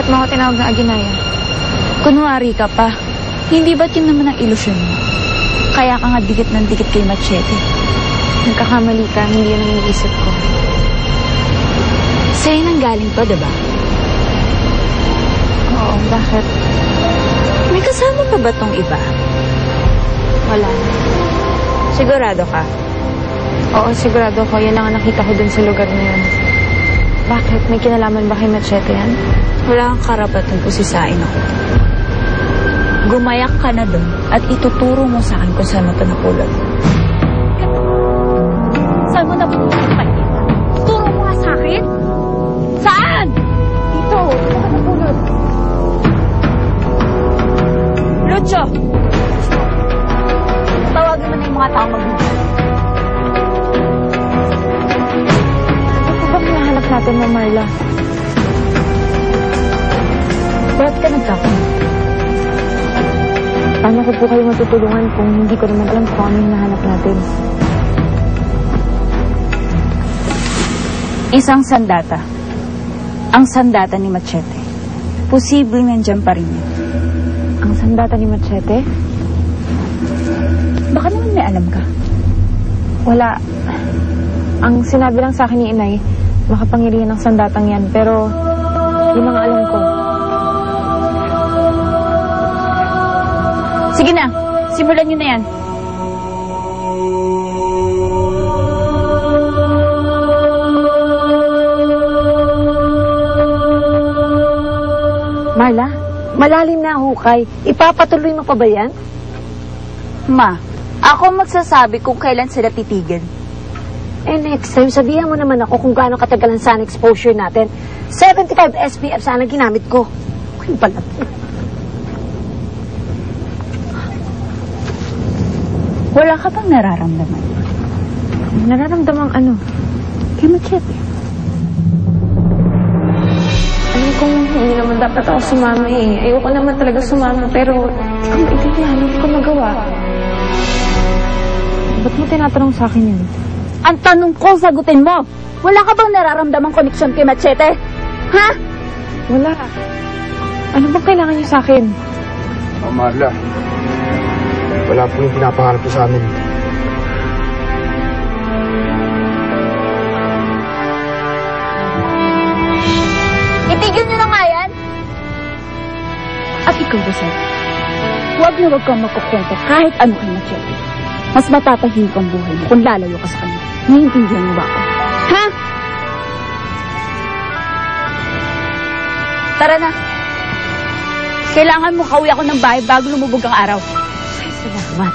Bakit mo ako tinawag na Aginaya? Kunwari ka pa. Hindi ba't yun naman ang ilusyon mo? Kaya ka nga dikit ng dikit kay Machete. Nagkakamali ka, hindi yun ang iniisip ko. Sa'yo nang galing to, diba? Oo, bakit? May kasama pa ba tong iba? Wala. Sigurado ka? Oo, sigurado ko. Yan lang ang nakita ko dun sa lugar na yun. Bakit? May kinalaman ba kay Machete yan? Wala kang karapatang pusisain ako. Gumayak ka na dun at ituturo mo sa akin kung saan mo ito napulot. Saan mo napulot pa ito? Turo mo nga sa akin? Saan? Dito. Saan mo napulot? Lucho! Tawagin mo na yung mga tao mag-lucho. Ano bang nahanap natin mo, Marla? Bakit ka nagkakon? Paano ko po kayo matutulungan kung hindi ko naman alam kung ano yung nahanap natin? Isang sandata. Ang sandata ni Machete. Posibleng nandyan pa rin yun. Ang sandata ni Machete? Baka naman may alam ka. Wala. Ang sinabi lang sa akin ni Inay, makapangyarihan ng sandatang yan, pero yung mga alam ko. Sige na, simulan nyo na yan. Marla, malalim na ang hukay. Ipapatuloy mo pa ba yan? Ma, ako magsasabi kung kailan sila titigil. Eh next time, sabihan mo naman ako kung gaano katagal ang sun exposure natin. 75 SPF sana ginamit ko. Uy, balat. Wala ka bang nararamdaman? Nararamdamang ano? Kay Machete. Alam kong hindi naman dapat ako sumama eh. Ayoko naman talaga sumama, pero ikaw maintindihan, hindi ko magawa. Ba't mo tinatanong sa akin yun? Ang tanong ko, sagutin mo. Wala ka bang nararamdamang koneksyon kay Machete? Ha? Wala. Ano bang kailangan niyo sa akin? Oh, Marla. Wala po yung pinapangarap ko sa amin. Itigil nyo na nga yan! At ikaw, Rosel, huwag na huwag kang magkukwento kahit ano kay Machete. Mas matatahimik ang buhay mo kung lalayo ka sa kanya. Naiintindihan mo ba ako? Ha? Tara na. Kailangan mo kauwi ako ng bahay bago lumubog ang araw. Ay, salamat.